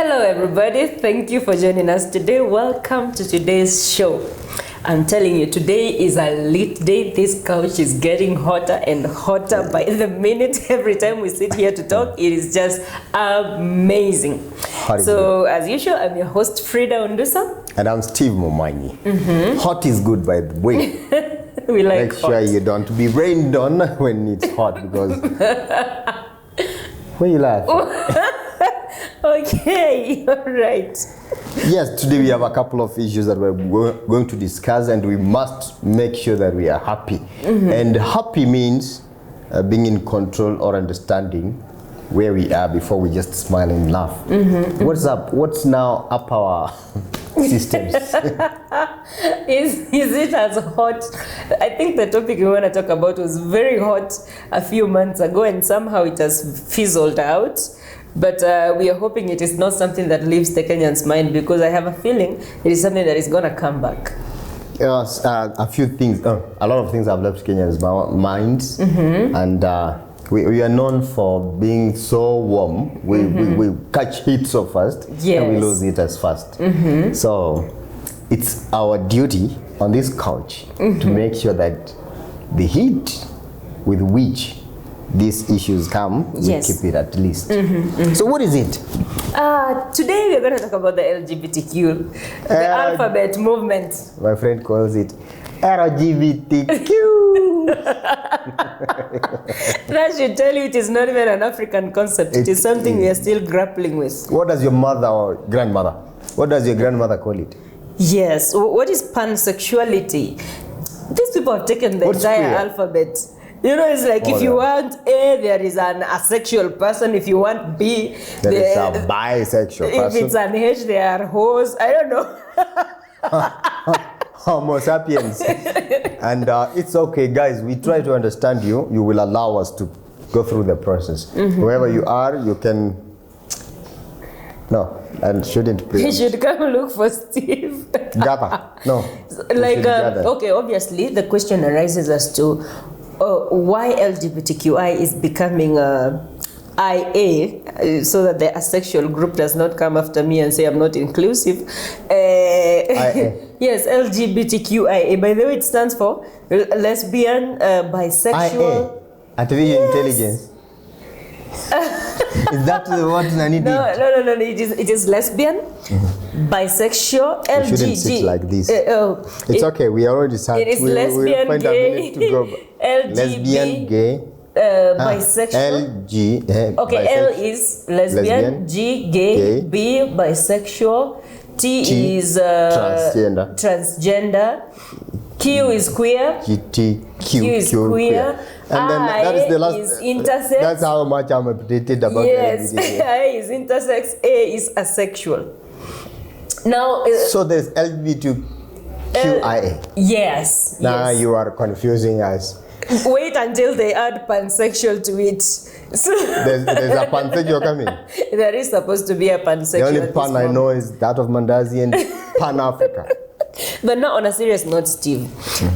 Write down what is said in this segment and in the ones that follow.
Hello everybody, thank you for joining us today. Welcome to today's show. I'm telling you, today is a lit day. This couch is getting hotter and hotter by the minute. Every time we sit here to talk, it is just amazing. So as usual, I'm your host Frida Ondusa. And I'm Steve Momanyi. Hot is good, by the way. We like Make sure you don't be rained on when it's hot, because why you laughing? Okay, all right. Yes, today we have a couple of issues that we're going to discuss, and we must make sure that we are happy. And happy means being in control or understanding where we are before we just smile and laugh. What's up? What's now up our systems? Is it as hot? I think the topic we want to talk about was very hot a few months ago, and somehow it has fizzled out. But we are hoping it is not something that leaves the Kenyans' mind, because I have a feeling it is something that is going to come back. Yes, a few things, a lot of things have left Kenyans' minds, and we are known for being so warm. We catch heat so fast, and we lose it as fast. So it's our duty on this couch to make sure that the heat with which these issues come, we keep it at least. So what is it? Today we're going to talk about the LGBTQ, the alphabet movement. My friend calls it LGBTQ. That should tell you it is not even an African concept. It is something we are still grappling with. What does your mother or grandmother, what does your grandmother call it? Yes. What is pansexuality? These people have taken the entire alphabet. You know, it's like if you want A, there is an asexual person. If you want B, there is a bisexual person. If it's an H, they are hoes. I don't know. Homo sapiens. And it's okay, guys. We try to understand you. You will allow us to go through the process. Wherever you are, you can... No, and shouldn't play. You should come look for Steve. Gather. No. Like, okay, obviously, the question arises as to why LGBTQI is becoming IA, so that the asexual group does not come after me and say I'm not inclusive. IA. Yes, LGBTQIA. By the way, it stands for lesbian, bisexual. IA. Artificial intelligence. Is that what I need? No. It is lesbian, bisexual, LGB. You shouldn't sit like this. It's okay. We already started. It is lesbian, find gay, a minute to go. LGB, lesbian, gay, bisexual. LG. Okay, L is lesbian, G gay, B bisexual, T is transgender, Q is queer, Q is queer. And then that is the last. Is intersex. That's how much I'm updated about. Yes, I is intersex, A is asexual. Now, so there's LGBTQIA. Yes. Now you are confusing us. Wait until they add pansexual to it. So there's a pansexual coming. There is supposed to be a pansexual. The only pan I know is that of Mandazi and Pan Africa. But now, on a serious note, Steve,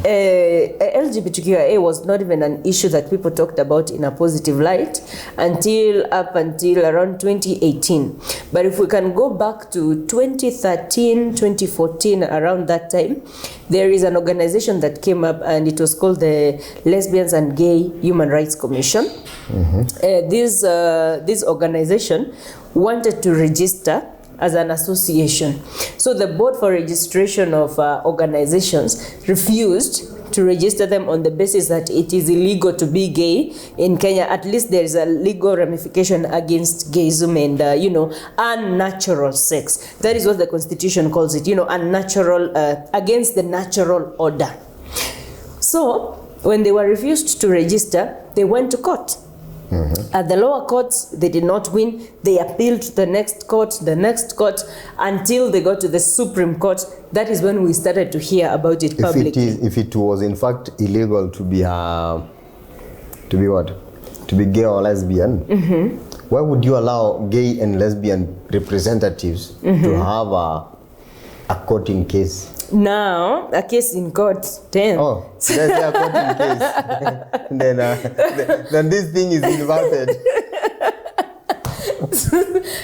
LGBTQIA was not even an issue that people talked about in a positive light until around 2018. But if we can go back to 2013, 2014, around that time, there is an organization that came up, and it was called the Lesbians and Gay Human Rights Commission. This organization wanted to register as an association. So the board for registration of organizations refused to register them on the basis that it is illegal to be gay in Kenya. At least there is a legal ramification against gayism and, unnatural sex. That is what the constitution calls it, unnatural, against the natural order. So when they were refused to register, they went to court. At the lower courts, they did not win. They appealed to the next court, until they got to the Supreme Court. That is when we started to hear about it publicly. If it was in fact illegal to be gay or lesbian, why would you allow gay and lesbian representatives to have a court in case? Now, a case in court, 10. Oh, there's a court in case. Then this thing is inverted.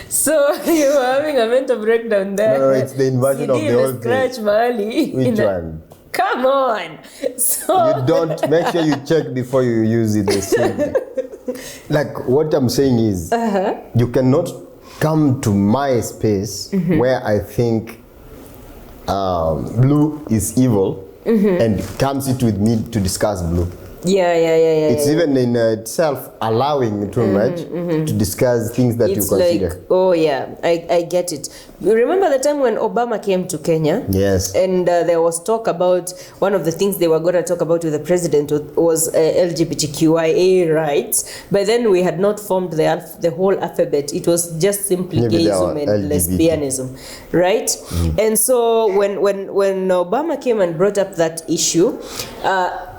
So you were having a mental breakdown there. No, it's the inversion of the whole scratch thing. Mali. Which one? Come on. So You don't, make sure you check before you use it. The same. Like what I'm saying is, you cannot come to my space where I think blue is evil and comes it with me to discuss blue. Yeah. It's even in itself allowing too much to discuss things that it's you consider. like, oh yeah, I get it. You remember the time when Obama came to Kenya? Yes. And there was talk about, one of the things they were going to talk about with the president was LGBTQIA rights. But then we had not formed the whole alphabet. It was just simply Maybe gayism and lesbianism, right? And so when Obama came and brought up that issue,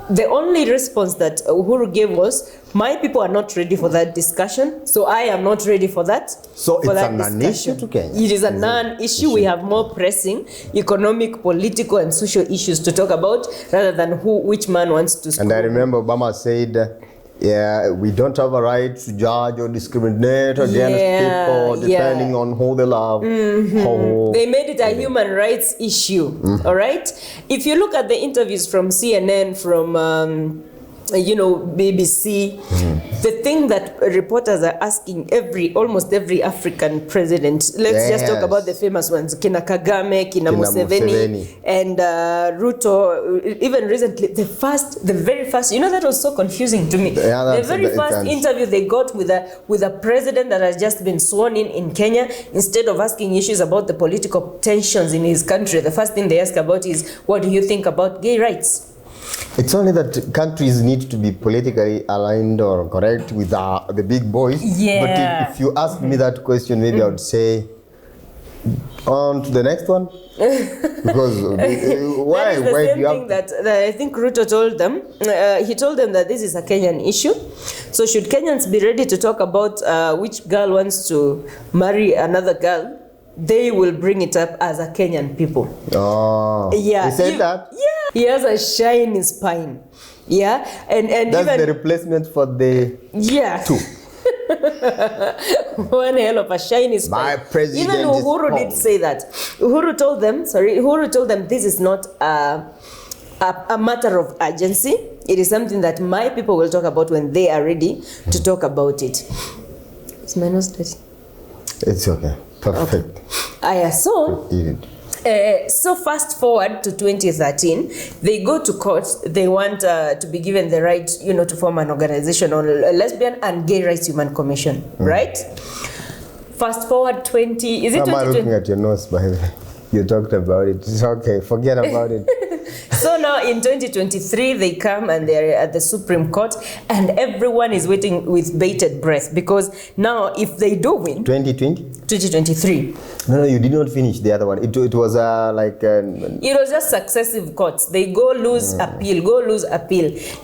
the only response that Uhuru gave was, my people are not ready for that discussion, so I am not ready for that. So it's a non-issue to Kenya? It is a non-issue. We have more pressing economic, political, and social issues to talk about rather than which man wants to screw. And I remember Obama said, yeah, we don't have a right to judge or discriminate against people depending on who they love. They made it a human rights issue, all right? If you look at the interviews from CNN, from BBC, the thing that reporters are asking almost every African president, let's just talk about the famous ones, Kina Kagame, Kina Museveni, and Ruto, even recently, the very first, that was so confusing to me. The very first interview they got with a president that has just been sworn in Kenya, instead of asking issues about the political tensions in his country, the first thing they ask about is, what do you think about gay rights? It's only that countries need to be politically aligned or correct with the big boys. Yeah. But if you ask me that question, maybe I would say, on to the next one. Because why? That is the why same do you thing that I think Ruto told them. He told them that this is a Kenyan issue. So should Kenyans be ready to talk about which girl wants to marry another girl, they will bring it up as a Kenyan people. Oh. Yeah. He said that? Yeah. He has a shiny spine. Yeah. And that's even the replacement for the two. One hell of a shiny spine. My president even Uhuru did say that. Uhuru told them this is not a matter of urgency. It is something that my people will talk about when they are ready to talk about it. Is my nose dirty? It's okay. Perfect. Okay. So fast forward to 2013, they go to court. They want to be given the right, to form an organization on Lesbian and Gay Rights Human Commission, right? Fast forward 20. Is it? Am I looking at your nose, by the way? You talked about it. It's okay. Forget about it. So now in 2023, they come and they're at the Supreme Court, and everyone is waiting with bated breath, because now if they do win... 2023. No, you did not finish the other one. It was it was just successive courts. They go lose, appeal.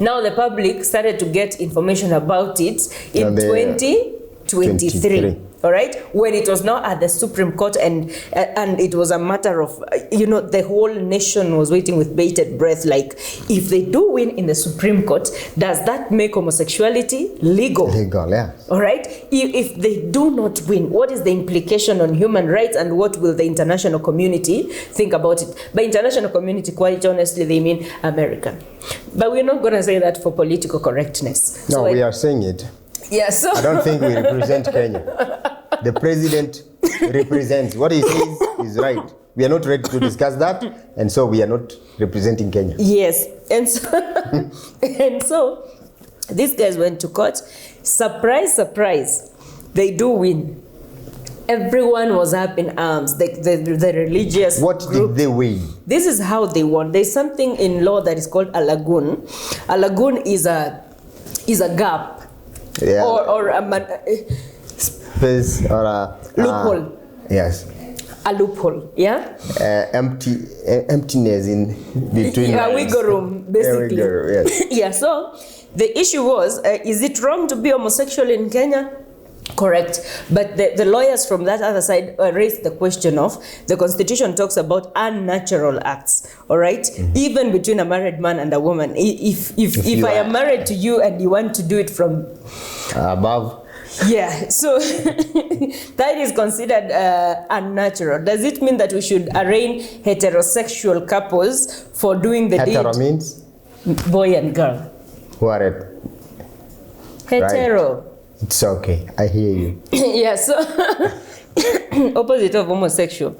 Now the public started to get information about it in 2023. All right, when it was now at the Supreme Court, and it was a matter of, the whole nation was waiting with bated breath, like, if they do win in the Supreme Court, does that make homosexuality legal? Legal, yeah. All right, if they do not win, what is the implication on human rights, and what will the international community think about it? By international community, quite honestly, they mean American. But we're not going to say that for political correctness. No, we are saying it. Yeah, so I don't think we represent Kenya. The president represents. What he says is right. We are not ready to discuss that, and so we are not representing Kenya. Yes, and so these guys went to court. Surprise, surprise, they do win. Everyone was up in arms. The religious What group. did they win? This is how they won. There's something in law that is called a lagoon. A lagoon is a gap. Yeah. Or a space or a loophole. Yes. A loophole, yeah? Emptiness in between. Yeah, wiggle room, basically. Yes. Yeah, so the issue was, is it wrong to be homosexual in Kenya? Correct. But the lawyers from that other side raised the question of, the Constitution talks about unnatural acts, all right? Even between a married man and a woman. If I am married to you and you want to do it from above, Yeah, so that is considered unnatural. Does it mean that we should arraign heterosexual couples for doing the Hetero deed? means? Boy and girl. Who are it? Hetero. Right. It's okay. I hear you. Yeah, so opposite of homosexual.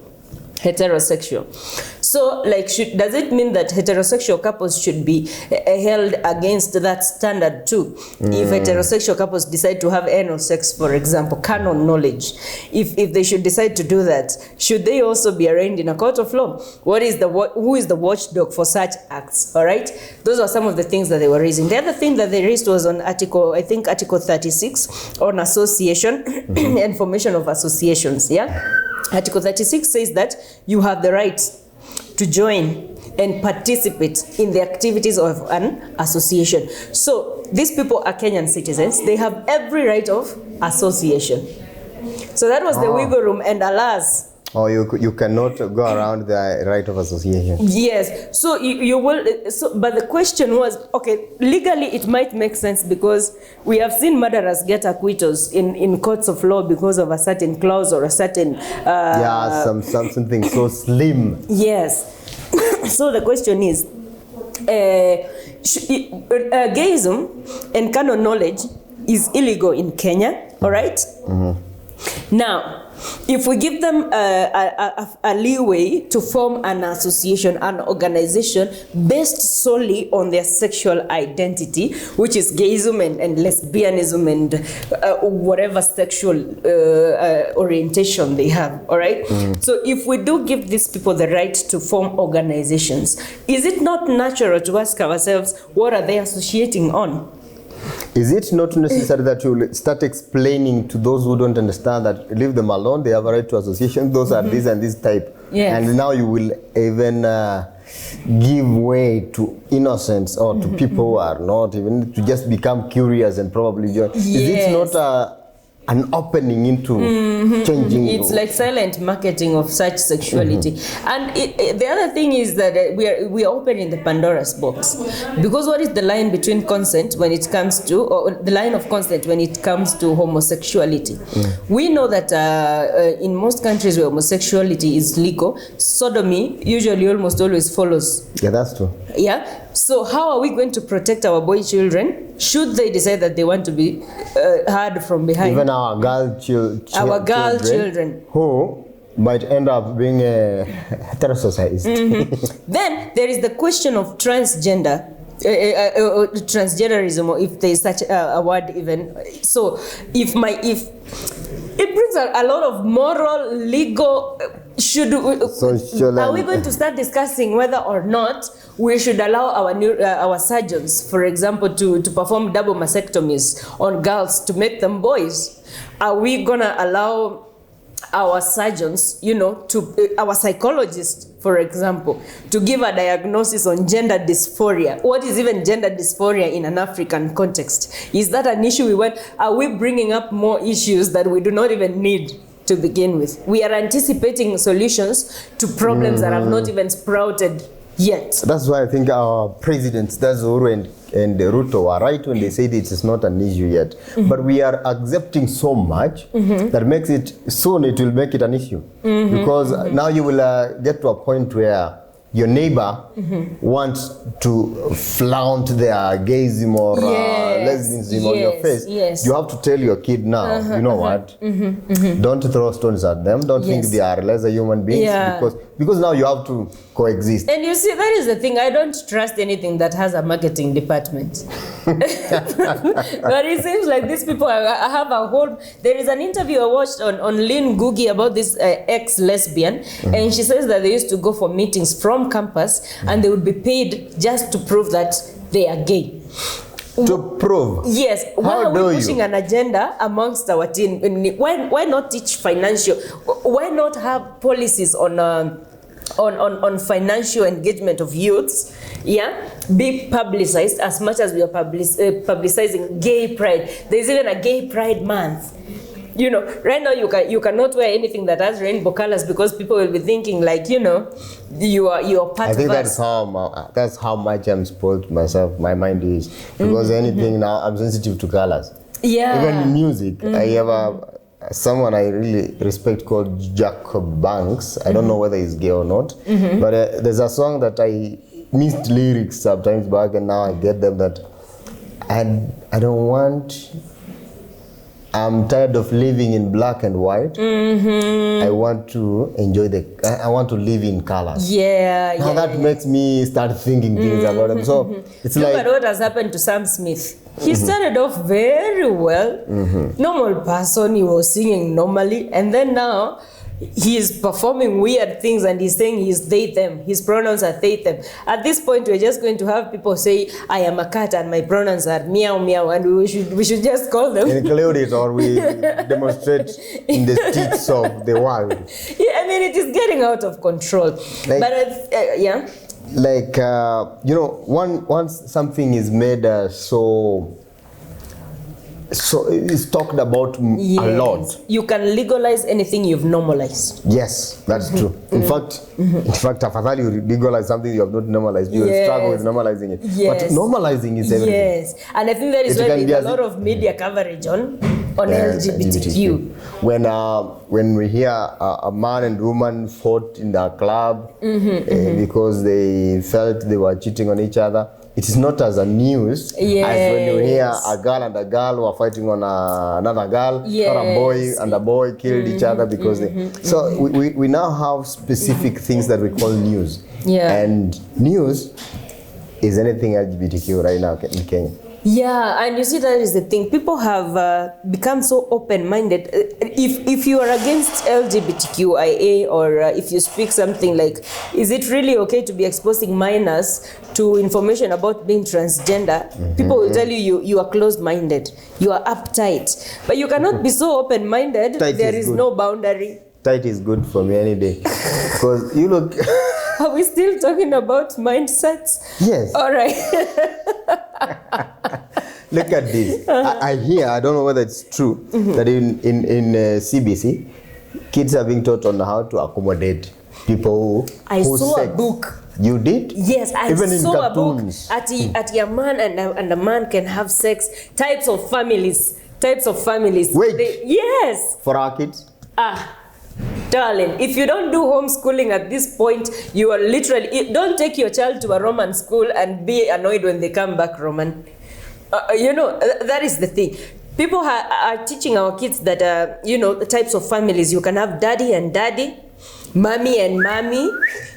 Heterosexual. So, like, does it mean that heterosexual couples should be held against that standard too? If heterosexual couples decide to have anal sex, for example, canon knowledge, if they should decide to do that, should they also be arraigned in a court of law? Who is the watchdog for such acts? All right, those are some of the things that they were raising. The other thing that they raised was on Article 36 on association and formation of associations. Yeah. Article 36 says that you have the right to join and participate in the activities of an association. So these people are Kenyan citizens. They have every right of association. So that was the wiggle room, and alas. Oh, you cannot go around the right of association. Yes. So you will. So, but the question was, okay, legally it might make sense because we have seen murderers get acquittals in courts of law because of a certain clause or a certain. Yeah, something so slim. Yes. So the question is, gayism and canon knowledge is illegal in Kenya. All right. Mm-hmm. Now, if we give them a leeway to form an association, an organization based solely on their sexual identity, which is gayism and lesbianism and whatever sexual orientation they have, all right? So if we do give these people the right to form organizations, is it not natural to ask ourselves, what are they associating on? Is it not necessary that you start explaining to those who don't understand that leave them alone, they have a right to association, those are this and this type. Yes. And now you will even give way to innocence or to people who are not, even to just become curious and probably join. Yes. Is it not an opening into changing? It's like silent marketing of such sexuality. And the other thing is that we are opening the Pandora's box, because what is the line between consent when it comes to, or the line of consent when it comes to homosexuality? We know that in most countries where homosexuality is legal, sodomy usually almost always follows. Yeah, that's true. Yeah. So how are we going to protect our boy children should they decide that they want to be heard from behind? Even our girl children who might end up being heterosexualized. Then there is the question of transgender. Transgenderism, or if there is such a word even. So if it brings a lot of moral, legal, are we going to start discussing whether or not we should allow our surgeons, for example, to perform double mastectomies on girls to make them boys? Are we gonna allow our surgeons, our psychologists, for example, to give a diagnosis on gender dysphoria? What is even gender dysphoria in an African context? Is that an issue we want? Are we bringing up more issues that we do not even need to begin with? We are anticipating solutions to problems that have not even sprouted yet. That's why I think our presidents, that's Uhuru and Ruto, are right when they say that it's not an issue yet. But we are accepting so much that makes it, soon it will make it an issue. Because now you will get to a point where your neighbor wants to flaunt their gayism or lesbianism on your face. Yes. You have to tell your kid now, you know what? Don't throw stones at them. Don't think they are lesser human beings. Because now you have to coexist. And you see, that is the thing. I don't trust anything that has a marketing department. But it seems like these people have a whole... There is an interview I watched on Lynn Ngugi about this ex-lesbian, and she says that they used to go for meetings from campus and they would be paid just to prove that they are gay. To prove? Yes. Why are we pushing an agenda amongst our teen? Why not teach financial? Why not have policies on financial engagement of youths? Yeah, be publicized as much as we are publicizing gay pride. There's even a gay pride month. Right now you cannot wear anything that has rainbow colors because people will be thinking like, you are part of us. I think that's how much I'm spoiled myself. My mind is, because anything now I'm sensitive to colors. Yeah. Even in music, I have someone I really respect called Jack Banks. I don't know whether he's gay or not, but there's a song that I missed lyrics sometimes back, and now I get them. That I don't want. I'm tired of living in black and white. I want to enjoy I want to live in colors. Yeah. Now that makes me start thinking things about them. So it's Look like at what has happened to Sam Smith. He started off very well, normal person. He was singing normally, and then now he is performing weird things, and he's saying he's they them. His pronouns are they them. At this point, we're just going to have people say, "I am a cat and my pronouns are meow meow," and we should just call them. include it, or we demonstrate in the streets of the world. Yeah, I mean, it is getting out of control. Like, but yeah. Like once something is made so it's talked about a lot. You can legalize anything you've normalized. Yes, that's true. In fact, after you legalize something you have not normalized, you will struggle with normalizing it. Yes. But normalizing is everything. Yes, and I think that is why there's a lot of media coverage on LGBTQ. When we hear a man and woman fought in the club because they felt they were cheating on each other, it is not as a news as when you hear a girl and a girl were fighting on another girl, or a boy and a boy killed each other because they. So we now have specific things that we call news. Yeah. And news is anything LGBTQ right now in Kenya. Yeah, and you see that is the thing. People have become so open-minded. If you are against LGBTQIA, or if you speak something like, is it really okay to be exposing minors to information about being transgender? People will tell you are closed-minded, you are uptight. But you cannot be so open-minded. There is no boundary. Tight is good for me any day. Because you look... Are we still talking about mindsets? Yes. All right. Look at this. I hear, I don't know whether it's true, that in CBC, kids are being taught on how to accommodate people I whose saw sex. a book. You did? Yes, I Even saw in cartoons. a book at a man and a man can have sex. Types of families. Wait. Yes. For our kids? Darling, if you don't do homeschooling at this point, you are literally, don't take your child to a Roman school and be annoyed when they come back Roman. That is the thing. People are teaching our kids that, the types of families. You can have daddy and daddy, mommy and mommy.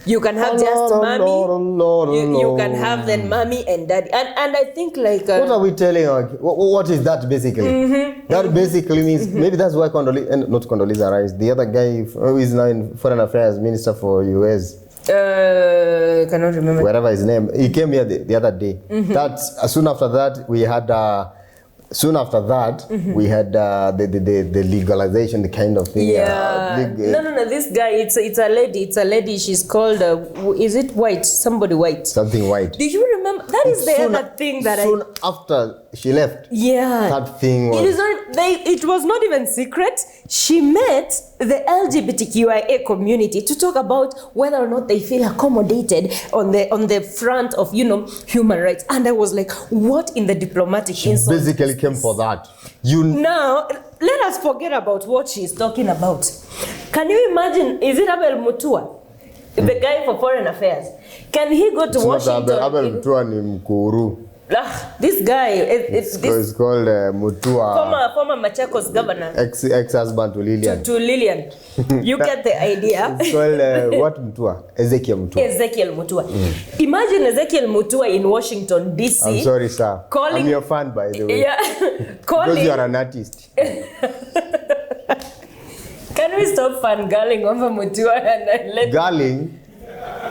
You can have just mommy. You can have then mommy and daddy. And I think like... what are we telling our kids? What is that basically? That basically means, maybe that's why Condoleezza Rice, the other guy who is now in Foreign Affairs Minister for US. Cannot remember. Whatever his name. He came here the other day. Soon after that, we had... we had the legalization, the kind of thing. Yeah. No. This guy, it's a lady. It's a lady. She's called. Is it White? Somebody White. Something White. Do you remember? That is the other thing that soon after she left. Yeah. That thing was. It was not even secret. She met the LGBTQIA community to talk about whether or not they feel accommodated on the front of human rights. And I was like, what in the diplomatic insult? Basically came for that. Now, let us forget about what she's talking about. Can you imagine, is it Abel Mutua, the guy for Foreign Affairs? Can he go to Washington? Abel Mutua ni Mkuru. This guy, it's called Mutua. Former Machakos governor. Ex-husband to Lillian. To Lillian. You get the idea. It's called what Mutua? Ezekiel Mutua. Imagine Ezekiel Mutua in Washington, D.C. I'm sorry, sir. I'm your fan, by the way. Yeah. Because you are an artist. Can we stop fangirling over Mutua and let... Girling?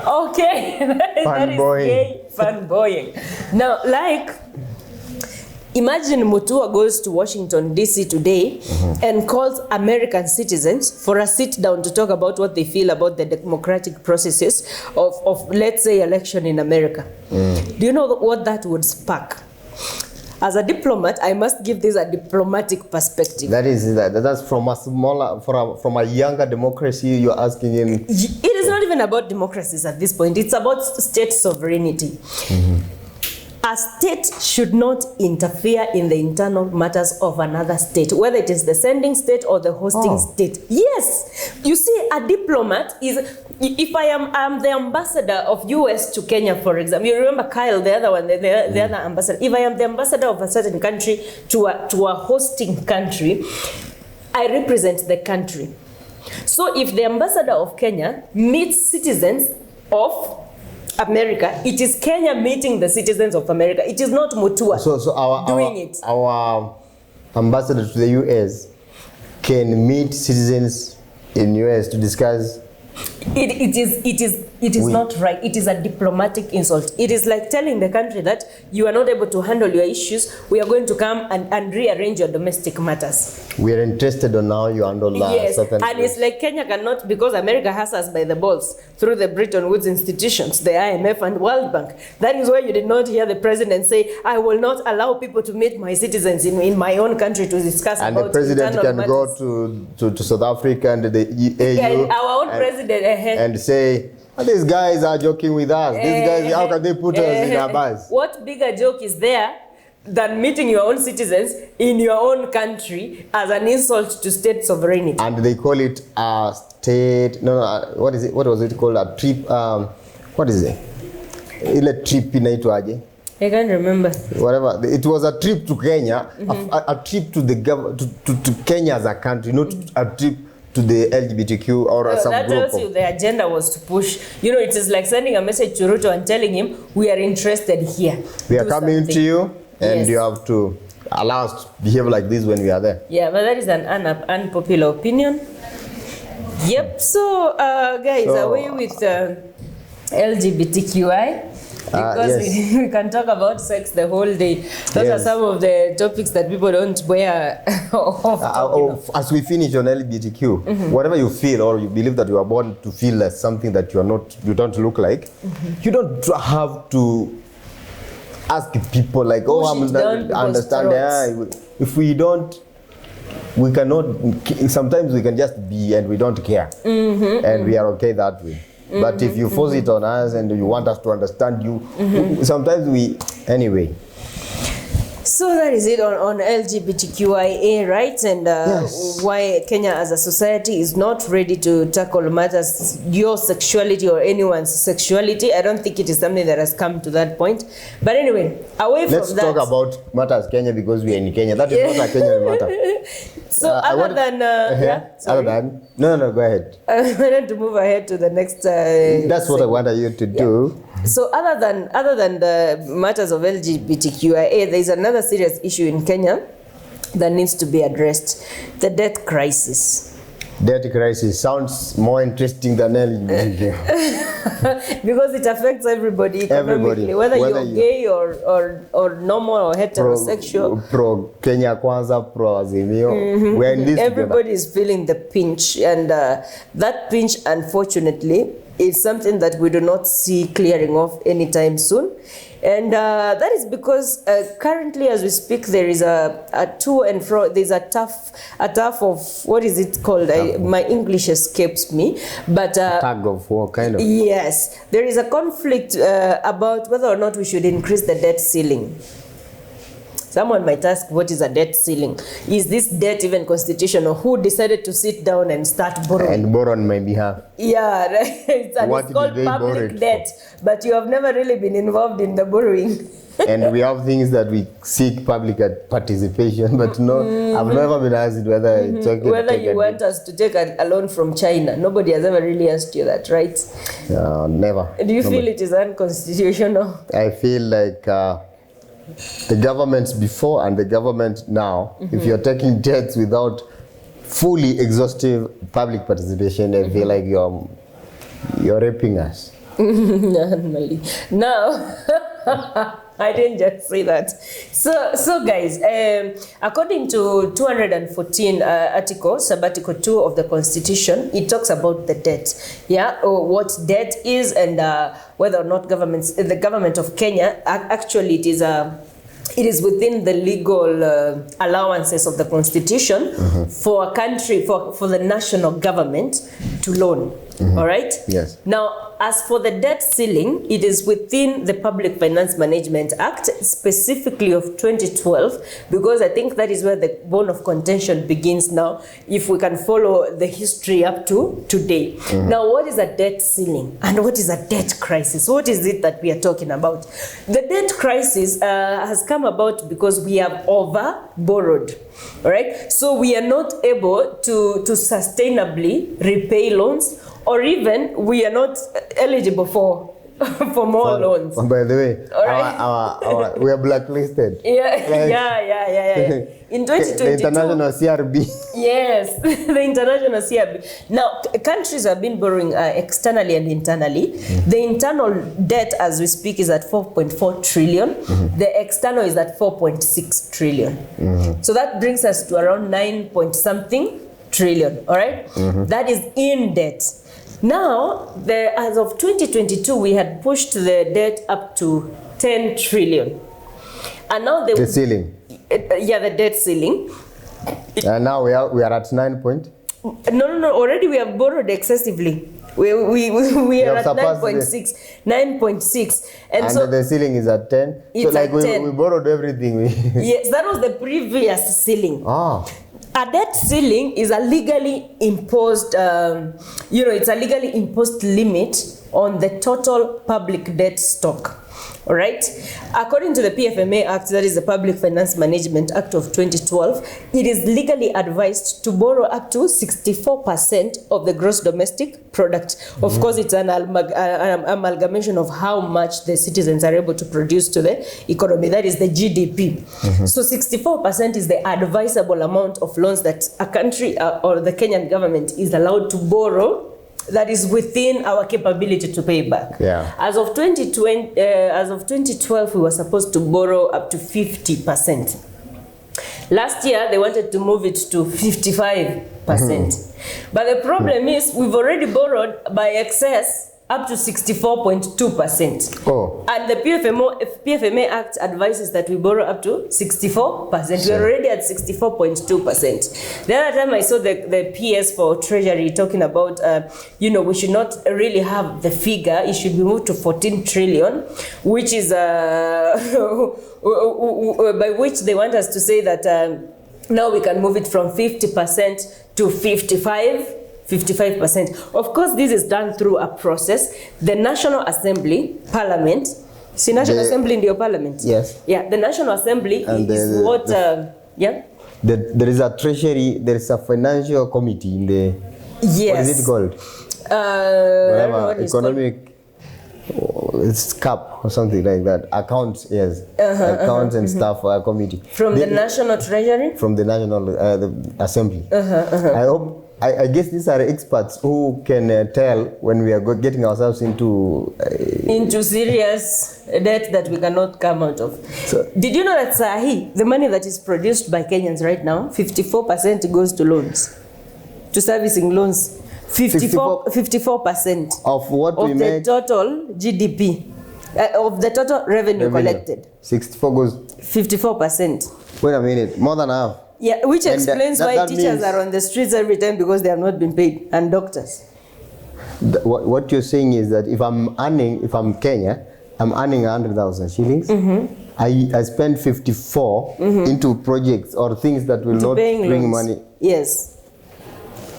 Okay. That is gay fanboying. Now, imagine Mutua goes to Washington, D.C. today and calls American citizens for a sit-down to talk about what they feel about the democratic processes of let's say, election in America. Do you know what that would spark? As a diplomat, I must give this a diplomatic perspective. That's from a smaller, from a younger democracy. You're asking him. It is not even about democracies at this point. It's about state sovereignty. A state should not interfere in the internal matters of another state, whether it is the sending state or the hosting state. Yes. You see, a diplomat is, if I'm the ambassador of US to Kenya, for example, you remember Kyle, the other one, the other ambassador. If I am the ambassador of a certain country to a hosting country, I represent the country. So if the ambassador of Kenya meets citizens of America, it is Kenya meeting the citizens of America. It is not Mutua doing it. Our ambassador to the US can meet citizens in US to discuss. It is not right. It is a diplomatic insult. It is like telling the country that you are not able to handle your issues. We are going to come and rearrange your domestic matters. We are interested on how you handle certain and it's like Kenya cannot, because America has us by the balls through the Bretton Woods institutions, the IMF and World Bank. That is why you did not hear the president say, I will not allow people to meet my citizens in my own country to discuss and about the president can matters. Go to South Africa and the AU and our own president and say, these guys are joking with us. These guys, how can they put us in a bus? What bigger joke is there than meeting your own citizens in your own country as an insult to state sovereignty? And they call it a state, what is it? What was it called? A trip, what is it? Ile trip inaitwaje? I can't remember. Whatever. It was a trip to Kenya, a trip to the to Kenya as a country, not a trip to the LGBTQ or some that group. tells you the agenda was to push. You know, it is like sending a message to Ruto and telling him, we are interested here. We are coming to you, and you have to allow us to behave like this when we are there. Yeah, but that is an unpopular opinion. Yep. So, guys, away with LGBTQI. Because we can talk about sex the whole day. Those are some of the topics that people don't wear off. As we finish on LGBTQ, whatever you feel or you believe that you are born to feel as something that you are not, you don't look like, you don't have to ask people like, understand. If we don't, we cannot. Sometimes we can just be and we don't care, and we are okay that way. But if you force it on us and you want us to understand you, sometimes anyway. So that is it on LGBTQIA rights and why Kenya as a society is not ready to tackle matters, your sexuality or anyone's sexuality. I don't think it is something that has come to that point. But anyway, away from that. Let's talk about matters Kenya because we are in Kenya. That is not a Kenyan matter. So other than no, go ahead. I wanted to move ahead to the next. That's what I wanted you to do. So other than the matters of LGBTQIA, there is another serious issue in Kenya that needs to be addressed: the debt crisis. Debt crisis sounds more interesting than LGBTQ. Because it affects everybody economically, whether you're gay or normal or heterosexual. Pro Kenya Kwanza, pro Azimio. We're in this everybody is feeling the pinch, and that pinch, unfortunately, is something that we do not see clearing off anytime soon. And that is because currently, as we speak, there is a to and fro. There's a tough of, what is it called? My English escapes me. But tug of war, kind of. Yes, there is a conflict about whether or not we should increase the debt ceiling. Someone might ask, what is a debt ceiling? Is this debt even constitutional? Who decided to sit down and start borrowing? And borrow on my behalf. Yeah, right. It's called public debt, but you have never really been involved in the borrowing. And we have things that we seek public participation, but no, I've never been asked whether it's okay whether you want us to take a loan from China. Nobody has ever really asked you that, right? Never. Do you feel it is unconstitutional? I feel like the governments before and the government now, if you're taking debts without fully exhaustive public participation, I feel like you're raping us. Now, I didn't just say that. So guys, according to 214 article, sub-article 2 of the Constitution, it talks about the debt. Yeah, or what debt is, and whether or not the government of Kenya, actually it it is within the legal allowances of the constitution for a country, for the national government to loan. All right? Yes. Now, as for the debt ceiling, it is within the Public Finance Management Act, specifically of 2012, because I think that is where the bone of contention begins now, if we can follow the history up to today. Now, what is a debt ceiling and what is a debt crisis? What is it that we are talking about? The debt crisis has come about because we have over borrowed. All right, so we are not able to sustainably repay loans, or even we are not eligible for more loans. By the way, right. we are blacklisted. Yeah, Like, yeah. In 2022, the international CRB. Yes, the international CRB. Now, countries have been borrowing externally and internally. The internal debt, as we speak, is at 4.4 trillion. The external is at 4.6 trillion. So that brings us to around 9 point something trillion. All right, that is in debt. Now, as of 2022, we had pushed the debt up to 10 trillion. And now the ceiling. Yeah, the debt ceiling. And now we are at 9 point. No. Already we have borrowed excessively. We are at 9.6. 9.6. And so the ceiling is at 10. It's so like at 10. We borrowed everything. Yes, that was the previous ceiling. Ah. A debt ceiling is a legally imposed, it's a legally imposed limit on the total public debt stock. All right. According to the PFMA Act, that is the Public Finance Management Act of 2012, it is legally advised to borrow up to 64% of the gross domestic product. Of course, it's an amalgamation of how much the citizens are able to produce to the economy. That is the GDP. So 64% is the advisable amount of loans that a country or the Kenyan government is allowed to borrow that is within our capability to pay back. Yeah. As of 2012, we were supposed to borrow up to 50%. Last year, they wanted to move it to 55%. But the problem is we've already borrowed by excess up to 64.2%. Oh. And the PFMA Act advises that we borrow up to 64%. We're already at 64.2%. The other time I saw the PS for Treasury talking about, we should not really have the figure. It should be moved to 14 trillion, which is, by which they want us to say that now we can move it from 50% to 55%. Of course, this is done through a process. The National Assembly, Parliament, see National Assembly in your Parliament? Yes. Yeah, the National Assembly and is there is a treasury, there is a financial committee in the, yes. What is it called? Whatever, economic, it's CAP or something like that. Accounts, yes. Accounts and stuff for a committee. From the National Treasury? From the National the Assembly. I guess these are experts who can tell when we are getting ourselves into serious debt that we cannot come out of. So, did you know that the money that is produced by Kenyans right now, 54% goes to loans, to servicing loans. 54% of what we make, the total GDP, of the total revenue collected. 64 goes 54%. Wait a minute, more than half. Yeah, which explains why teachers are on the streets every time, because they have not been paid, and doctors. What you're saying is that if I'm Kenya, I'm earning 100,000 shillings. I spend 54 into projects or things that will not bring money. Yes.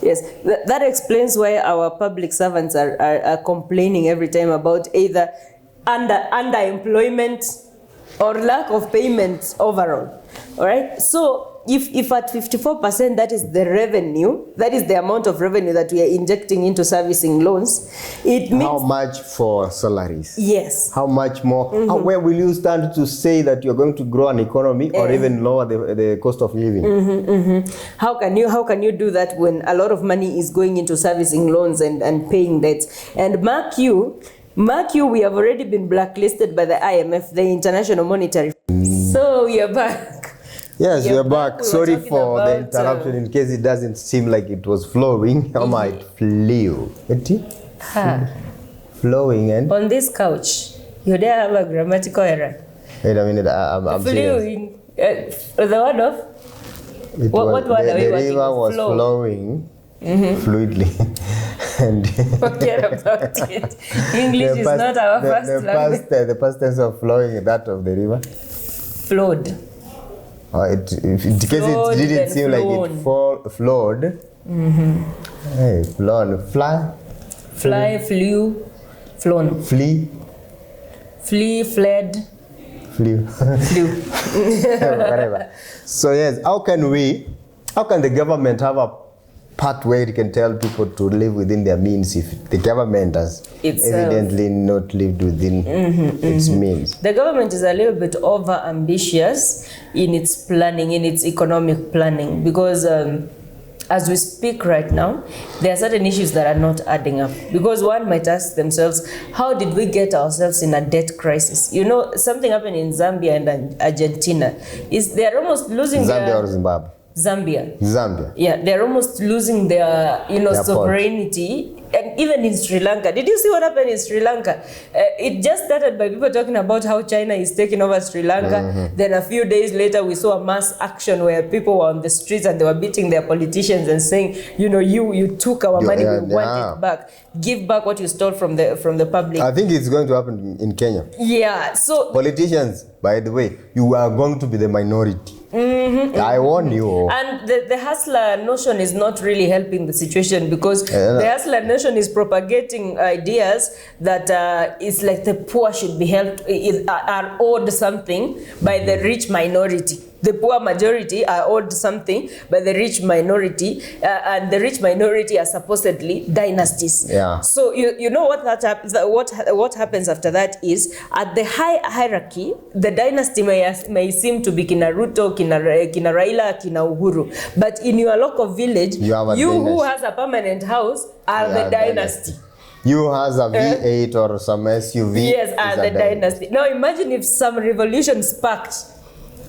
That explains why our public servants are complaining every time about either underemployment or lack of payment overall. All right. So if at 54% that is the revenue, that is the amount of revenue that we are injecting into servicing loans, it means how much for salaries? Yes. How much more? Where will you stand to say that you're going to grow an economy or even lower the cost of living? How can you do that when a lot of money is going into servicing loans and paying debts? And mark you, we have already been blacklisted by the IMF, the International Monetary Fund. So we are back. Yes, we are back. Sorry for the interruption in case it doesn't seem like it was flowing. How might flew? Flowing and on this couch, you dare have a grammatical error. Wait a minute, I'm serious. The word of? What word are we the working river with? was flowing fluidly. And Forget about it. English is not our first language. The past tense of flowing, that of the river? Flowed. In case it didn't seem like it flowed. Hey, flown. Fly, flew, flown. Flee, fled. flew. Whatever. So yes, how can the government have a part where it can tell people to live within their means if the government has evidently not lived within its means? The government is a little bit over ambitious in its planning, in its economic planning, because as we speak right now, there are certain issues that are not adding up. Because one might ask themselves, how did we get ourselves in a debt crisis? You know, something happened in Zambia and Argentina. They're almost losing Zambia or Zimbabwe? Zambia. Yeah, they're almost losing their, sovereignty. And even in Sri Lanka, did you see what happened in Sri Lanka? It just started by people talking about how China is taking over Sri Lanka. Then a few days later, we saw a mass action where people were on the streets and they were beating their politicians and saying, you took our money, we want it back. Give back what you stole from the public. I think it's going to happen in Kenya. Yeah, so politicians, by the way, you are going to be the minority. I warn you. And the hustler notion is not really helping the situation, because the hustler notion is propagating ideas that it's like the poor should be helped, are owed something by the rich minority. The poor majority are owed something by the rich minority, and the rich minority are supposedly dynasties. Yeah. So you know what happens after that is, at the hierarchy, the dynasty may seem to be Kina Ruto, Kina Raila, Kina Uhuru, but in your local village, you who has a permanent house are the dynasty. You has a V8 or some SUV. Yes, are the dynasty. Now imagine if some revolution sparked.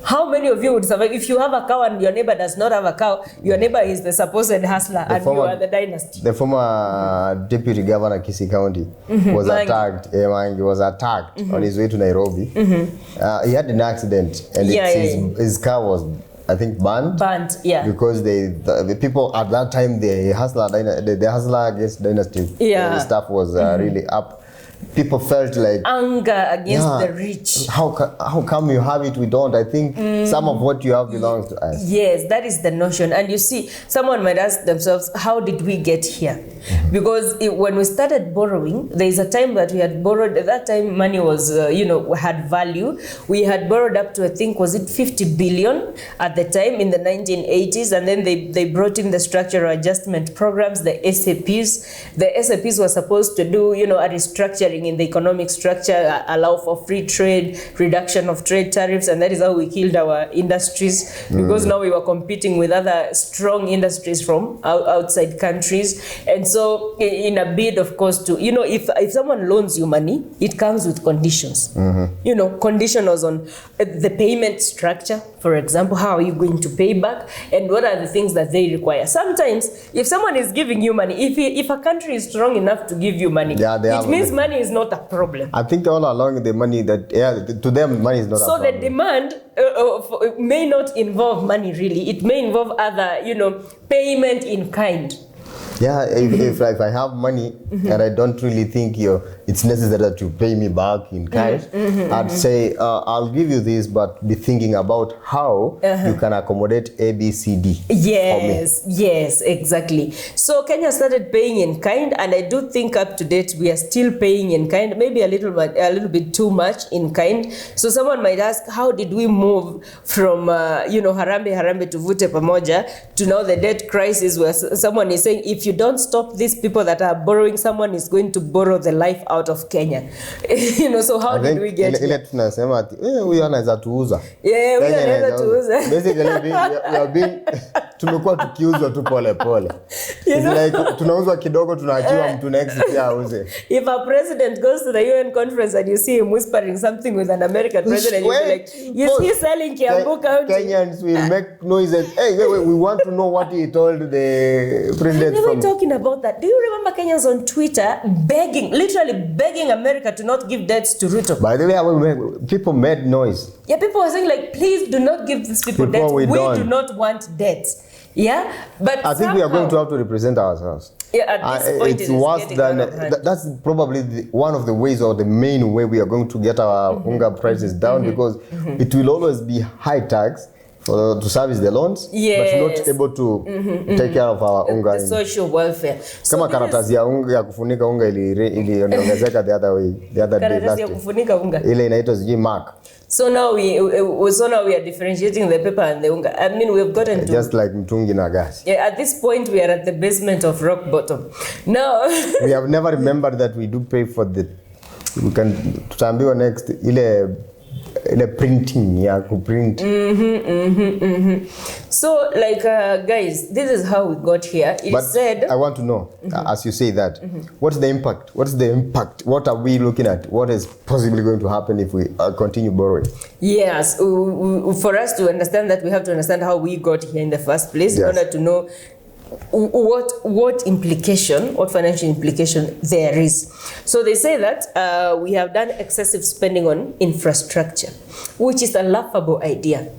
How many of you would survive? If you have a cow and your neighbor does not have a cow, your neighbor is the supposed hustler and you are the dynasty. The former deputy governor of Kisii County was attacked. He was attacked on his way to Nairobi. He had an accident and his car was, I think, banned. Because the people at that time, the hustler against dynasty stuff was really up. People felt like anger against the rich. How come you have it, we don't? I think some of what you have belongs to us. Yes, that is the notion. And you see, someone might ask themselves, how did we get here? Because when we started borrowing, there is a time that we had borrowed. At that time, money was, had value. We had borrowed up to, I think, was it 50 billion at the time in the 1980s. And then they brought in the structural adjustment programs, the SAPs. The SAPs were supposed to do, a restructuring in the economic structure, allow for free trade, reduction of trade tariffs, and that is how we killed our industries, because now we were competing with other strong industries from outside countries. And so in a bid, of course, to, if someone loans you money, it comes with conditions. Conditions on the payment structure, for example, how are you going to pay back, and what are the things that they require. Sometimes, if someone is giving you money, if a country is strong enough to give you money, it means money is not a problem. I think all along the money to them, money is not a problem. So the demand may not involve money really. It may involve other, payment in kind. Yeah, if I have money and I don't really think it's necessary that you pay me back in cash, I'd say I'll give you this, but be thinking about how you can accommodate A, B, C, D. Yes, exactly. So Kenya started paying in kind, and I do think up to date we are still paying in kind, maybe a little bit too much in kind. So someone might ask, how did we move from harambe to vute pamoja to now the debt crisis, where someone is saying, if you don't stop these people that are borrowing, someone is going to borrow the life out of Kenya. So how did we get here? Tunasema ati huyu anaweza tuuza. Yeah, huyu anaweza tuuza. Basically we are being tumekuwa tukiuzwa tu pole pole. It's like tunauzwa kidogo, tunaachiwa mtu next pia auze. If a president goes to the UN conference and you see him whispering something with an American president, you'll be like, is he selling Kiambu County? Kenyans will make noises. Hey, wait, we want to know what he told the president. Talking about that. Do you remember Kenyans on Twitter literally begging America to not give debts to Ruto. By the way, people made noise. Yeah, people were saying like, please do not give these people debt. We do not want debt. Yeah, but I think we are going to have to represent ourselves. Yeah, at this point it's worse than that's probably one of the ways or the main way we are going to get our hunger prices down, because it will always be high tax to service the loans, but not able to take care of our hunger. The social welfare. Kama karatasi ya unga ya kufunika unga iliongezeka the other day last year. Ile inaitwa sijui mark. So now we are differentiating the paper and the unga. I mean, we've gotten to just like mtungi na gas. Yeah, at this point we are at the basement of rock bottom. Now we have never remembered that we do pay for the. We can tutaambiwa next ile printing ya kuprint. So like guys, this is how we got here. It said I want to know, as you say that, what's the impact? What are we looking at? What is possibly going to happen if we continue borrowing? Yes, for us to understand that, we have to understand how we got here in the first place, in order to know what financial implication there is. So they say that we have done excessive spending on infrastructure, which is a laughable idea.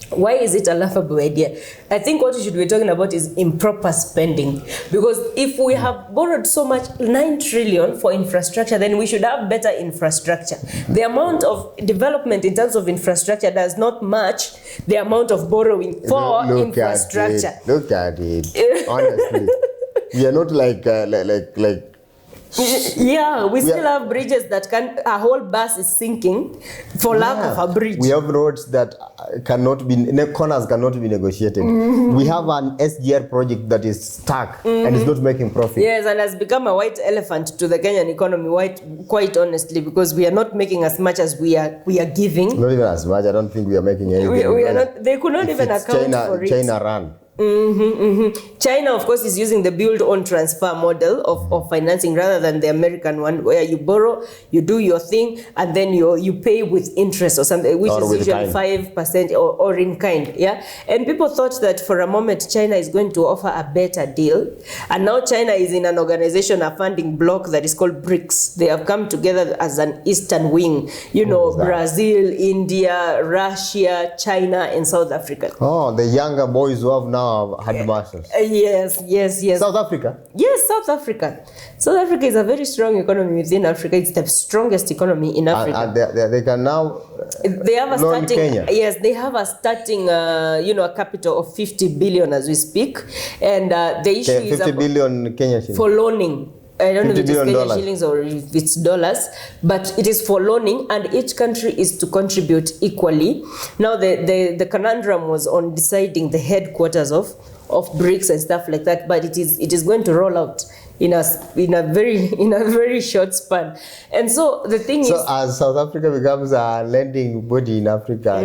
Why is it a laughable idea? I think what we should be talking about is improper spending, because if we have borrowed so much, 9 trillion for infrastructure, then we should have better infrastructure. The amount of development in terms of infrastructure does not match the amount of borrowing for infrastructure. Look at it. Honestly, we are not like yeah, we still have bridges that a whole bus is sinking for lack of a bridge. We have roads that corners cannot be negotiated. We have an SGR project that is stuck and is not making profit. Yes, and has become a white elephant to the Kenyan economy, quite honestly, because we are not making as much as we are giving. Not even as much. I don't think we are making anything. We are not. They could not even account for it. China run. China, of course, is using the build-on-transfer model of financing rather than the American one, where you borrow, you do your thing, and then you pay with interest or something, which is usually 5% or in kind. Yeah, and people thought that for a moment China is going to offer a better deal, and now China is in an organization, a funding bloc that is called BRICS. They have come together as an Eastern wing. You know, Brazil, India, Russia, China, and South Africa. Oh, the younger boys who have now headmasters. Yes. South Africa? Yes, South Africa. South Africa is a very strong economy within Africa. It's the strongest economy in Africa. And they can now they have a starting Kenya. Yes, they have a starting a capital of 50 billion as we speak. And the issue is 50 billion Kenya shillings for loaning. I don't know if it is Kenyan shillings or if it's dollars, but it is for loaning, and each country is to contribute equally. Now the conundrum was on deciding the headquarters of BRICS and stuff like that, but it is going to roll out in a very short span. And so the thing is, as South Africa becomes a lending body in Africa,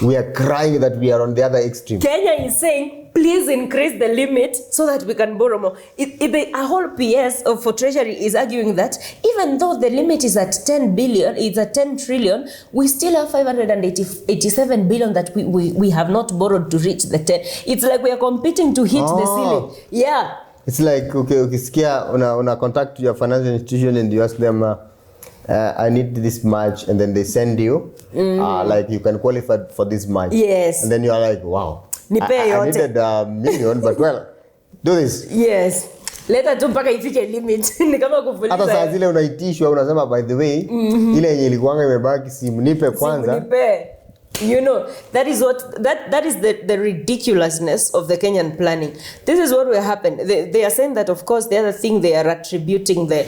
we are crying that we are on the other extreme. Kenya is saying, please increase the limit so that we can borrow more. A whole PS for Treasury is arguing that even though the limit is at 10 billion, it's at 10 trillion, we still have 587 billion that we have not borrowed to reach the 10. It's like we are competing to hit the ceiling. Yeah. It's like, ukisikia una contact your financial institution and you ask them, I need this much, and then they send you, like you can qualify for this much. Yes. And then you are like, wow. I needed a million, but well, do this. Yes. Leta tu mpaka ifike limit. Ni kama kufuliza. Hata saa zile unaitishwa unasema, by the way, ile yenye ilikuanga imebaki simnipe kwanza. Simnipe. You know, that is the ridiculousness of the Kenyan planning. This is what will happen. They are saying that, of course, the other thing they are attributing the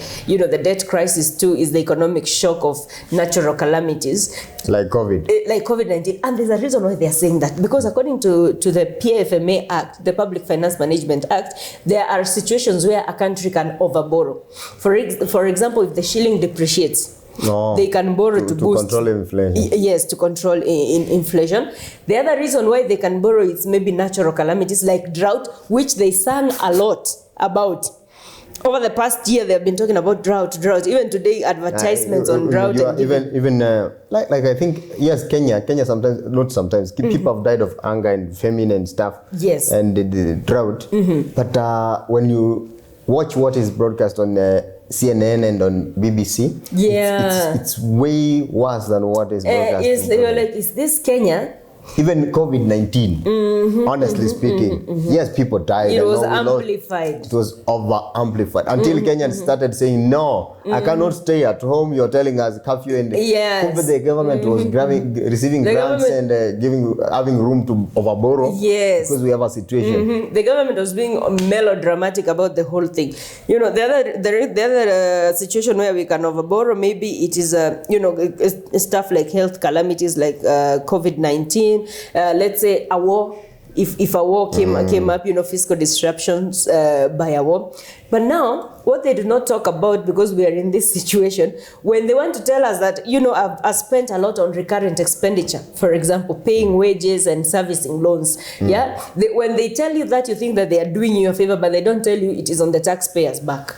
debt crisis to is the economic shock of natural calamities. Like COVID. Like COVID-19. And there's a reason why they are saying that. Because according to the PFMA Act, the Public Finance Management Act, there are situations where a country can overborrow. For example, if the shilling depreciates, they can borrow to boost, control inflation. Yes, to control inflation. The other reason why they can borrow is maybe natural calamities like drought, which they sang a lot about. Over the past year, they have been talking about drought. Even today, advertisements on drought. Even like I think, yes, Kenya sometimes, not sometimes, people have died of hunger and famine and stuff. Yes. And the drought. But when you watch what is broadcast on CNN and on BBC. Yeah. It's way worse than what is broadcast. You're like, is this Kenya? Even COVID-19, honestly speaking, yes, people died. It was amplified. It was over-amplified. Until Kenyans started saying, no, I cannot stay at home. You're telling us curfew. And the government was receiving grants and having room to overborrow. Yes. Because we have a situation. The government was being melodramatic about the whole thing. You know, the other situation where we can overborrow, maybe it is, stuff like health calamities like COVID-19. Let's say a war, if a war came up, fiscal disruptions by a war. But now, what they do not talk about, because we are in this situation, when they want to tell us that, I've spent a lot on recurrent expenditure, for example, paying wages and servicing loans, when they tell you that, you think that they are doing you a favor, but they don't tell you it is on the taxpayer's back.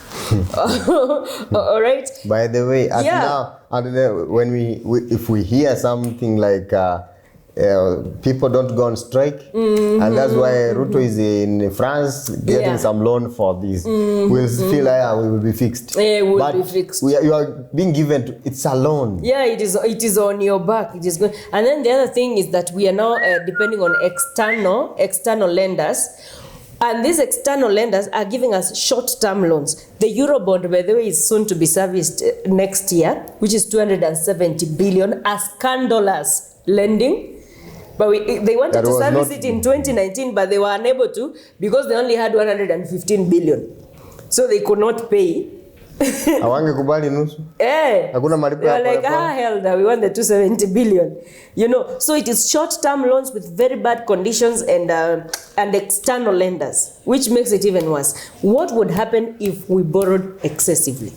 All right? By the way, now, if we hear something like, people don't go on strike, and that's why Ruto is in France getting some loan for this. We'll feel like we will be fixed. We'll be fixed. You are being given it's a loan. Yeah, it is on your back. It is good. And then the other thing is that we are now depending on external lenders. And these external lenders are giving us short-term loans. The Eurobond, by the way, is soon to be serviced next year, which is 270 billion, a scandalous lending. But they wanted to service it in 2019, but they were unable to because they only had 115 billion. So they could not pay. They were like, hell, we want the 270 billion. So it is short-term loans with very bad conditions and external lenders, which makes it even worse. What would happen if we borrowed excessively?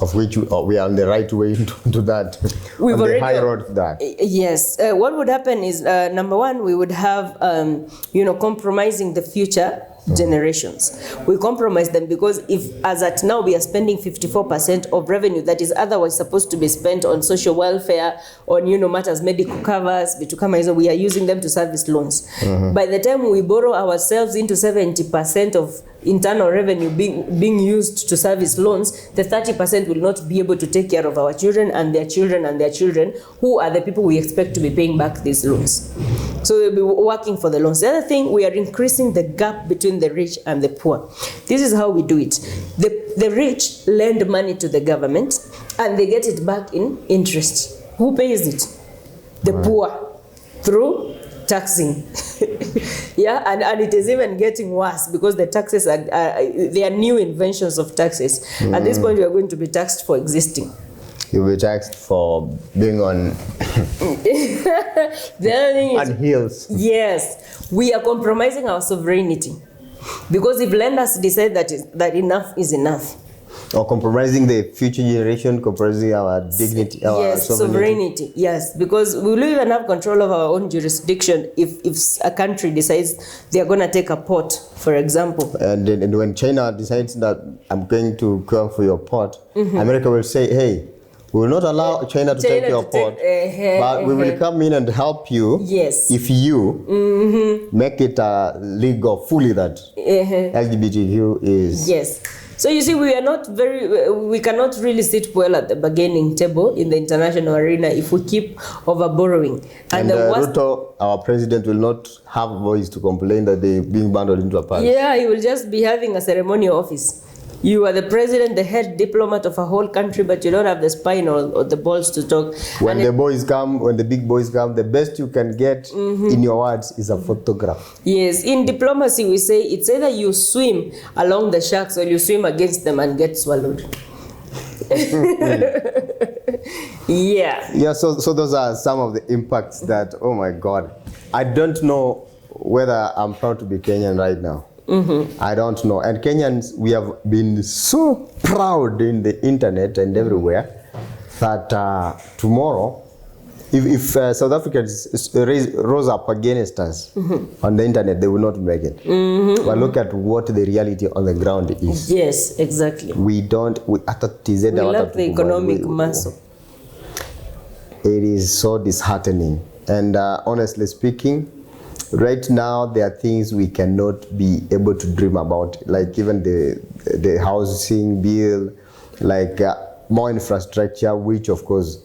Of which we are on the right way to that. We've on the high road to that. Yes. What would happen is, number one, we would have, compromising the future generations. We compromise them because if, as at now, we are spending 54% of revenue that is otherwise supposed to be spent on social welfare, on, matters, medical covers, we are using them to service loans. By the time we borrow ourselves into 70% of internal revenue being used to service loans, the 30% will not be able to take care of our children and their children and their children, who are the people we expect to be paying back these loans. So they'll be working for the loans. The other thing, we are increasing the gap between the rich and the poor. This is how we do it. The rich lend money to the government and they get it back in interest. Who pays it? The poor, through taxing. And it is even getting worse because the taxes they are new inventions of taxes. At this point, we are going to be taxed for existing. You'll be taxed for being on the other thing is, on heels. Yes, we are compromising our sovereignty because if lenders decide that enough is enough, or compromising the future generation, compromising our dignity, our sovereignty. Yes, because we will even have control of our own jurisdiction if a country decides they are going to take a port, for example. And when China decides that I'm going to come for your port, America will say, hey, we will not allow China to take your port, but we will come in and help you if you make it legal fully that LGBTQ is... Yes. So you see, we cannot really sit well at the bargaining table in the international arena if we keep over borrowing. And Ruto, our president, will not have a voice to complain that they're being bundled into a palace. Yeah, he will just be having a ceremonial office. You are the president, the head diplomat of a whole country, but you don't have the spine or the balls to talk. When the big boys come, the best you can get in your words is a photograph. Yes, in diplomacy we say it's either you swim along the sharks or you swim against them and get swallowed. Yeah, so those are some of the impacts that, oh my God. I don't know whether I'm proud to be Kenyan right now. I don't know. And Kenyans, we have been so proud in the internet and everywhere that tomorrow, if South Africans rose up against us on the internet, they will not make it. But look at what the reality on the ground is. Yes, exactly. We lack the economic muscle. It is so disheartening. And honestly speaking, right now there are things we cannot be able to dream about, like even the housing bill, like more infrastructure, which of course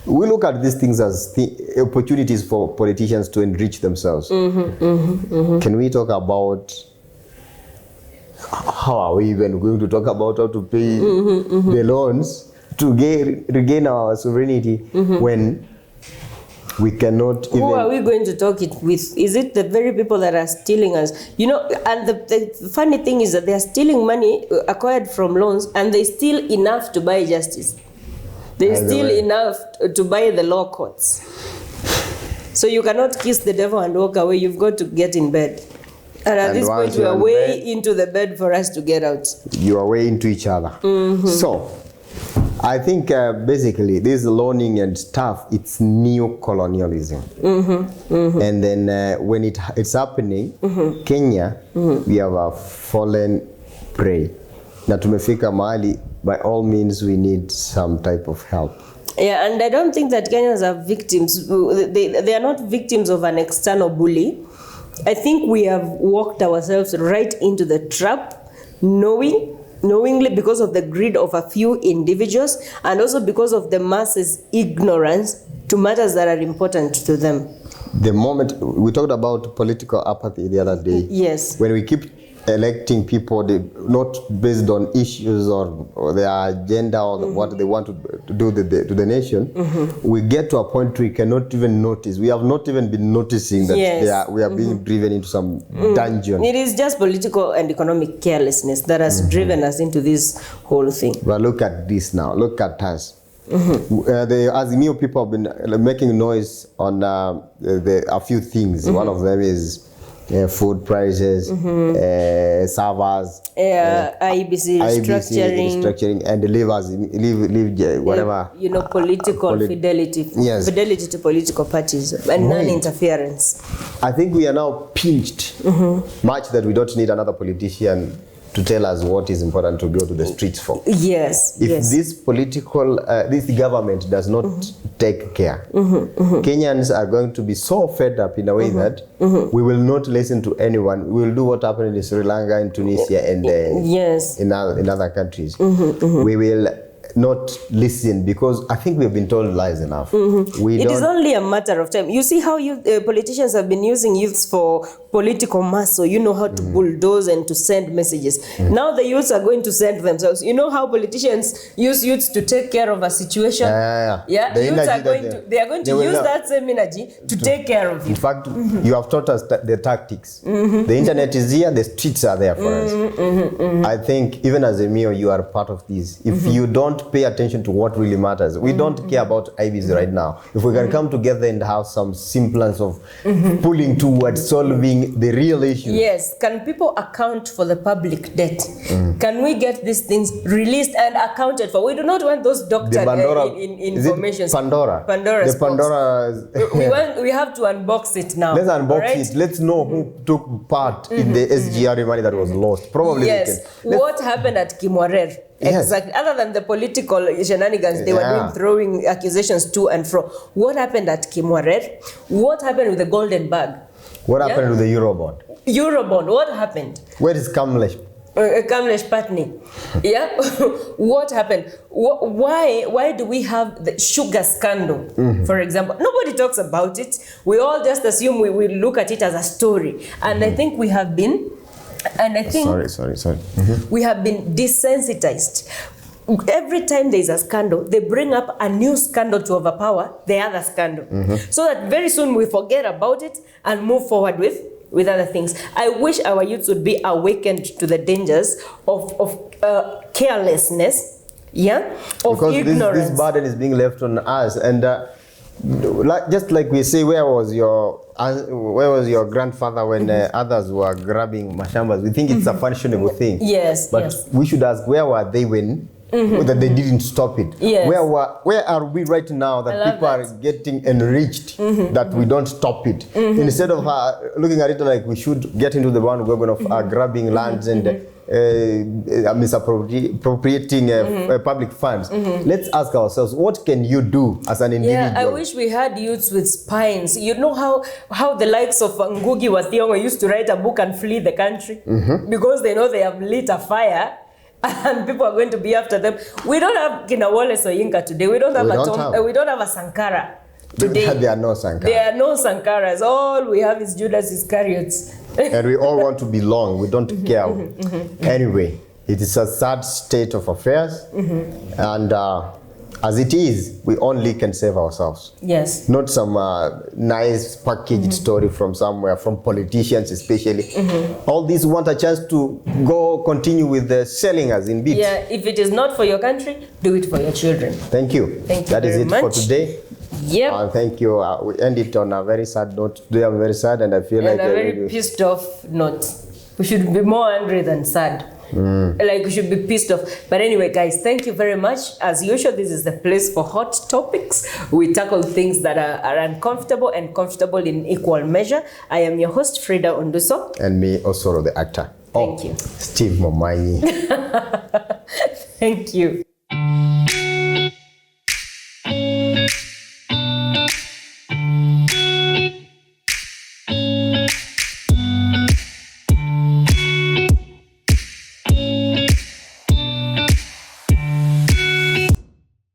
we look at these things as opportunities for politicians to enrich themselves. Can we talk about how are we even going to talk about how to pay the loans to regain our sovereignty when we cannot even... Who are we going to talk it with? Is it the very people that are stealing us? You know, and the funny thing is that they are stealing money acquired from loans, and they steal enough to buy justice. They steal enough to buy the law courts. So you cannot kiss the devil and walk away. You've got to get in bed. And at this point, we are way into the bed for us to get out. You are way into each other. So, I think basically this loaning and stuff, it's neo-colonialism. And then when it's happening, Kenya, we have a fallen prey. Na tumefika mahali, by all means, we need some type of help. Yeah, and I don't think that Kenyans are victims. They are not victims of an external bully. I think we have walked ourselves right into the trap, knowingly, because of the greed of a few individuals, and also because of the masses' ignorance to matters that are important to them. The moment we talked about political apathy the other day. Yes. When we keep electing people not based on issues or their agenda or what they want to do to the nation, we get to a point we cannot even notice. We have not even been noticing that we are being driven into some dungeon. It is just political and economic carelessness that has driven us into this whole thing. But look at this now. Look at us. The Azimio people have been making noise on a few things. One of them is food prices, servers, IBC restructuring, and leave whatever. You know, political fidelity, fidelity to political parties, and non-interference. I think we are now pinched much that we don't need another politician to tell us what is important to go to the streets for. Yes. If this political, this government does not take care, Kenyans are going to be so fed up in a way that we will not listen to anyone. We will do what happened in Sri Lanka, in Tunisia, and in other countries. We will not listen because I think we have been told lies enough. It is only a matter of time. You see how politicians have been using youths for political muscle. You know how to bulldoze and to send messages. Now the youths are going to send themselves. You know how politicians use youths to take care of a situation? The youths are going to use that same energy to take care of you. In fact, you have taught us the tactics. The internet is here, the streets are there for us. I think even as a Mio, you are part of this. If you don't pay attention to what really matters. We don't care about IBs right now. If we can come together and have some semblance of pulling towards solving the real issue. Yes. Can people account for the public debt? Can we get these things released and accounted for? We do not want those doctored information. Pandora. Pandora's the Pandora. We have to unbox it now. Let's unbox it. Let's know who took part in the SGR money that was lost. Probably. Yes. What happened at Kimwarer? Exactly. Other than the political shenanigans they were doing, throwing accusations to and fro. What happened at Kimwarer? What happened with the golden bag? What happened with the Eurobond? Eurobond. What happened? Where is Kamlesh? Kamlesh Patni. What happened? Why do we have the sugar scandal, for example? Nobody talks about it. We all just assume we look at it as a story. And I think we have been we have been desensitized. Every time there is a scandal, they bring up a new scandal to overpower the other scandal. So that very soon we forget about it and move forward with other things. I wish our youths would be awakened to the dangers of carelessness, because ignorance. This burden is being left on us. And just like we say, where was your grandfather when others were grabbing mashambas? We think it's a fashionable thing. But we should ask, where were they when that they didn't stop it? Where are we right now that people are getting enriched that we don't stop it? Instead of looking at it like we should get into the bandwagon of grabbing lands and misappropriating public funds. Let's ask ourselves, what can you do as an individual? Yeah, I wish we had youths with spines. You know how the likes of Ngugi wa Thiong'o used to write a book and flee the country because they know they have lit a fire and people are going to be after them. We don't have Kina Wole Soyinka today. We don't have we don't have a Sankara today. There are no Sankaras. There are no Sankaras. All we have is Judas Iscariot. And we all want to belong. We don't care. Anyway, it is a sad state of affairs. And as it is, we only can save ourselves. Yes. Not some nice packaged story from somewhere, from politicians especially. All these want a chance to go continue with the selling us in bits. Yeah, if it is not for your country, do it for your children. Thank you. Thank you That is very it much. for today. Yep. Thank you. We end it on a very sad note. Today I'm very sad and I feel And like a very pissed off note. We should be more angry than sad. Like we should be pissed off. But anyway, guys, thank you very much. As usual, this is the place for hot topics. We tackle things that are uncomfortable and comfortable in equal measure. I am your host, Frida Onduso. And me, Osoro the Actor. Thank you. Steve Momayi. Thank you.